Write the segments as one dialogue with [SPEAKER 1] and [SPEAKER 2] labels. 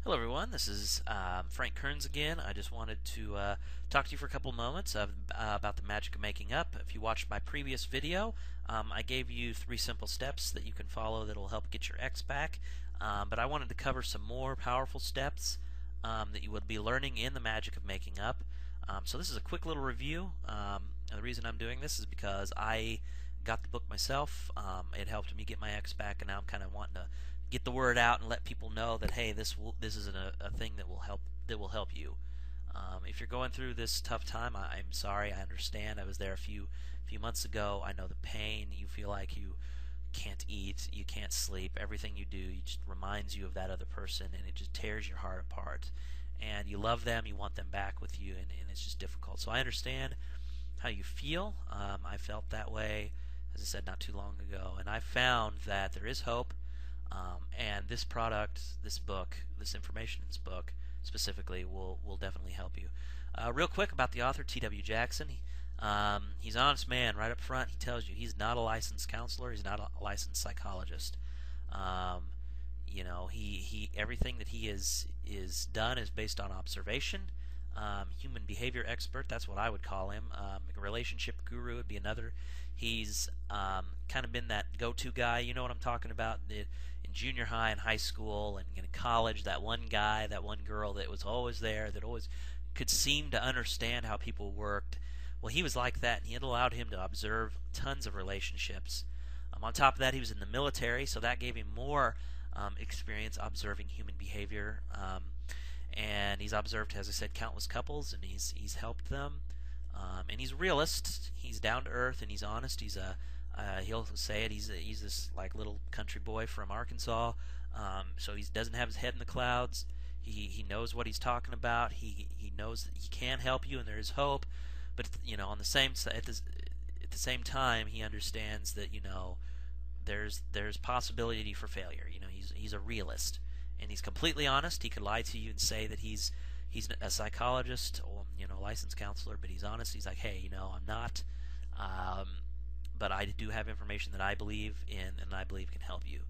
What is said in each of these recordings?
[SPEAKER 1] Hello everyone, this is Frank Kearns again. I just wanted to talk to you for a couple moments about the magic of making up. If you watched my previous video, I gave you 3 simple steps that you can follow that will help get your ex back. But I wanted to cover some more powerful steps that you would be learning in the magic of making up. So this is a quick little review. And the reason I'm doing this is because I got the book myself. It helped me get my ex back, and now I'm kind of wanting to get the word out and let people know that hey, this is a thing that will help you. If you're going through this tough time, I'm sorry. I understand. I was there a few months ago. I know the pain. You feel like you can't eat, you can't sleep. Everything you do, just reminds you of that other person, and it just tears your heart apart. And you love them, you want them back with you, and it's just difficult. So I understand how you feel. I felt that way, as I said, not too long ago, and I found that there is hope. And this product, this book, this information in this book specifically will definitely help you. Real quick about the author, T.W. Jackson. He's an honest man right up front. He tells you he's not a licensed counselor. He's not a licensed psychologist. He everything that he is done is based on observation. Human behavior expert, that's what I would call him. Relationship guru would be another. He's kind of been that go-to guy. You know what I'm talking about? In junior high and high school and in college, that one guy, that one girl that was always there, that always could seem to understand how people worked. Well, he was like that, and it allowed him to observe tons of relationships. On top of that, he was in the military, so that gave him more experience observing human behavior. And he's observed, as I said, countless couples, and he's helped them. And he's a realist. He's down to earth, and he's honest. He'll say it. He's this like little country boy from Arkansas. So he doesn't have his head in the clouds. He knows what he's talking about. He knows that he can help you, and there is hope. But on at the same time, he understands that there's possibility for failure. He's a realist, and he's completely honest. He could lie to you and say that he's a psychologist or licensed counselor, but he's honest. He's like, hey, I'm not, but I do have information that I believe in and I believe can help you.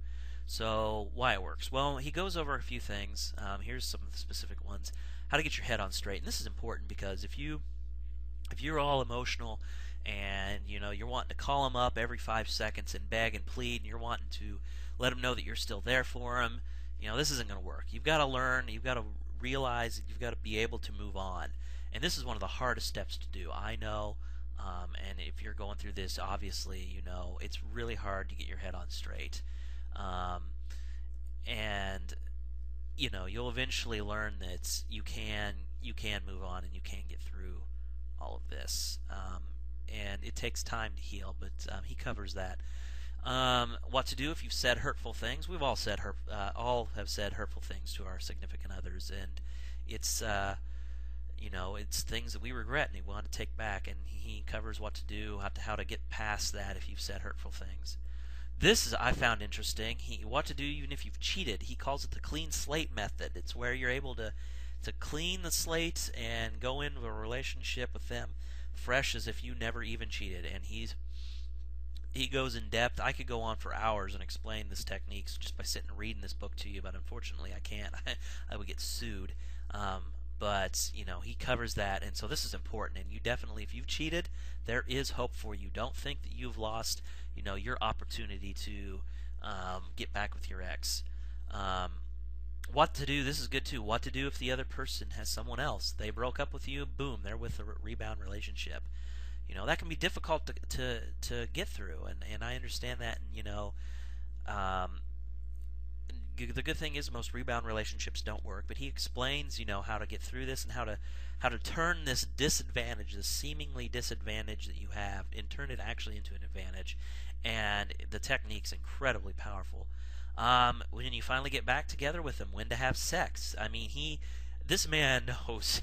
[SPEAKER 1] So why it works? Well, he goes over a few things. Here's some of the specific ones. How to get your head on straight, and this is important because if you're all emotional and you're wanting to call him up every 5 seconds and beg and plead, and you're wanting to let him know that you're still there for him, this isn't going to work. You've got to learn, you've got to realize, you've got to be able to move on. And this is one of the hardest steps to do, I know. And if you're going through this, obviously, it's really hard to get your head on straight. And you'll eventually learn that you can move on and you can get through all of this. And it takes time to heal, but he covers that. What to do if you've said hurtful things. We've all all have said hurtful things to our significant others, and it's it's things that we regret and we want to take back. And he covers what to do, how to get past that if you've said hurtful things. This is I found interesting. What to do even if you've cheated. He calls it the clean slate method. It's where you're able to clean the slate and go into a relationship with them fresh as if you never even cheated. And he goes in depth. I could go on for hours and explain this techniques just by sitting and reading this book to you, but unfortunately I can't. I would get sued. But he covers that, and so this is important. And you definitely, if you've cheated, there is hope for you. Don't think that you've lost your opportunity to get back with your ex. What to do, this is good too. What to do if the other person has someone else. They broke up with you, boom, they're with a rebound relationship. That can be difficult to get through, and I understand that. And the good thing is most rebound relationships don't work, but he explains how to get through this and how to turn this disadvantage, this seemingly disadvantage that you have, and turn it actually into an advantage. And the technique's incredibly powerful. When you finally get back together with him, when to have sex. I mean, this man knows.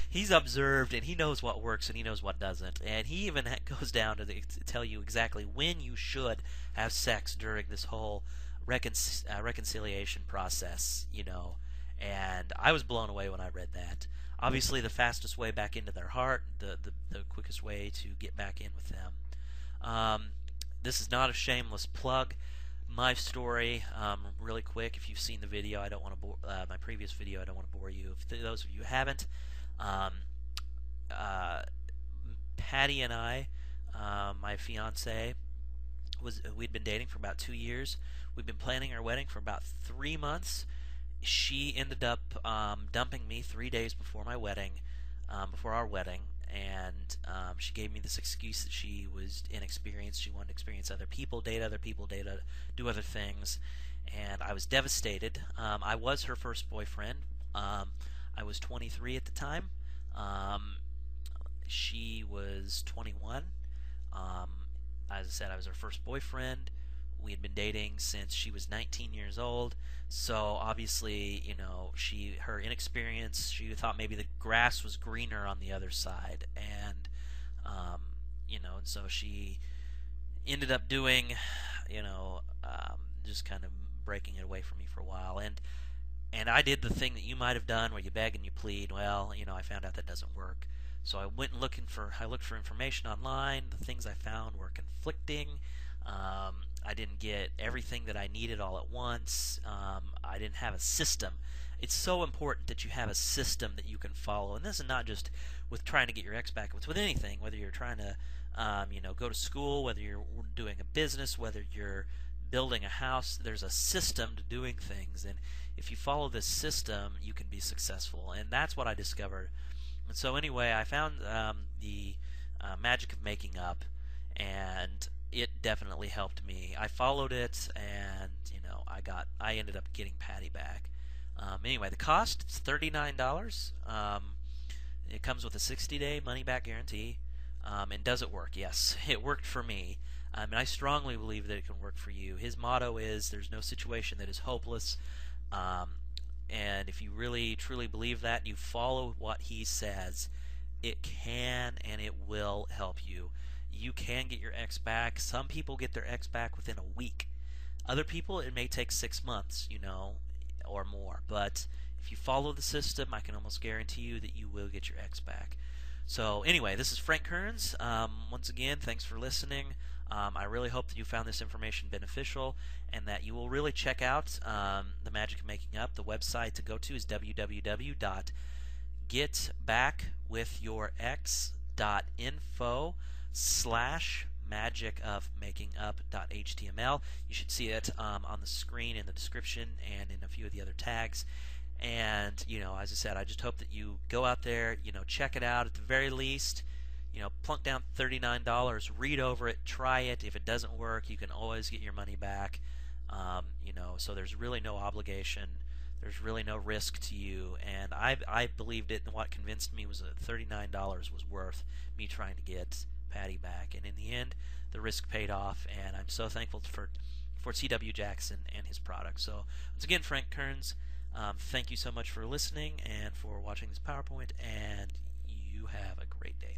[SPEAKER 1] He's observed, and he knows what works and he knows what doesn't. And he even goes down to tell you exactly when you should have sex during this whole reconciliation process. And I was blown away when I read that. Obviously, the fastest way back into their heart, the quickest way to get back in with them. This is not a shameless plug. my story, really quick. If you've seen the video, I don't want to bore my previous video. I don't want to bore you. If those of you who haven't, um, uh, Patty and I, my fiance, we'd been dating for about 2 years. We've been planning our wedding for about 3 months. She ended up dumping me 3 days before my wedding, before our wedding, and she gave me this excuse that she was inexperienced. She wanted to experience other people, date, do other things, and I was devastated. I was her first boyfriend. I was 23 at the time. Um, she was 21. Um, as I said, I was her first boyfriend. We had been dating since she was 19 years old. So obviously, her inexperience, she thought maybe the grass was greener on the other side, and and so she ended up doing, just kind of breaking it away from me for a while, and I did the thing that you might have done, where you beg and you plead. Well, I found out that doesn't work. So I looked for information online. The things I found were conflicting. I didn't get everything that I needed all at once. I didn't have a system. It's so important that you have a system that you can follow. And this is not just with trying to get your ex back. It's with anything, whether you're trying to, go to school, whether you're doing a business, whether you're building a house. There's a system to doing things, and if you follow this system, you can be successful. And that's what I discovered. And so anyway, I found the magic of making up, and it definitely helped me. I followed it, and I ended up getting Patty back. Anyway, the cost, it's $39. It comes with a 60-day money-back guarantee. And does it work? Yes, it worked for me. And I strongly believe that it can work for you. His motto is, there's no situation that is hopeless. And if you really, truly believe that, you follow what he says, it can and it will help you. You can get your ex back. Some people get their ex back within a week. Other people, it may take 6 months, or more. But if you follow the system, I can almost guarantee you that you will get your ex back. So anyway, this is Frank Kearns. Once again, thanks for listening. I really hope that you found this information beneficial, and that you will really check out the magic of making up. The website to go to is www.getbackWithYourEx.info/magicofmakingup.html. You should see it on the screen, in the description, and in a few of the other tags. And, as I said, I just hope that you go out there, check it out at the very least. Plunk down $39, read over it, try it. If it doesn't work, you can always get your money back. So there's really no obligation. There's really no risk to you. And I believed it, and what convinced me was that $39 was worth me trying to get Patty back. And in the end, the risk paid off, and I'm so thankful for C.W. Jackson and his products. So, once again, Frank Kearns. Thank you so much for listening and for watching this PowerPoint, and you have a great day.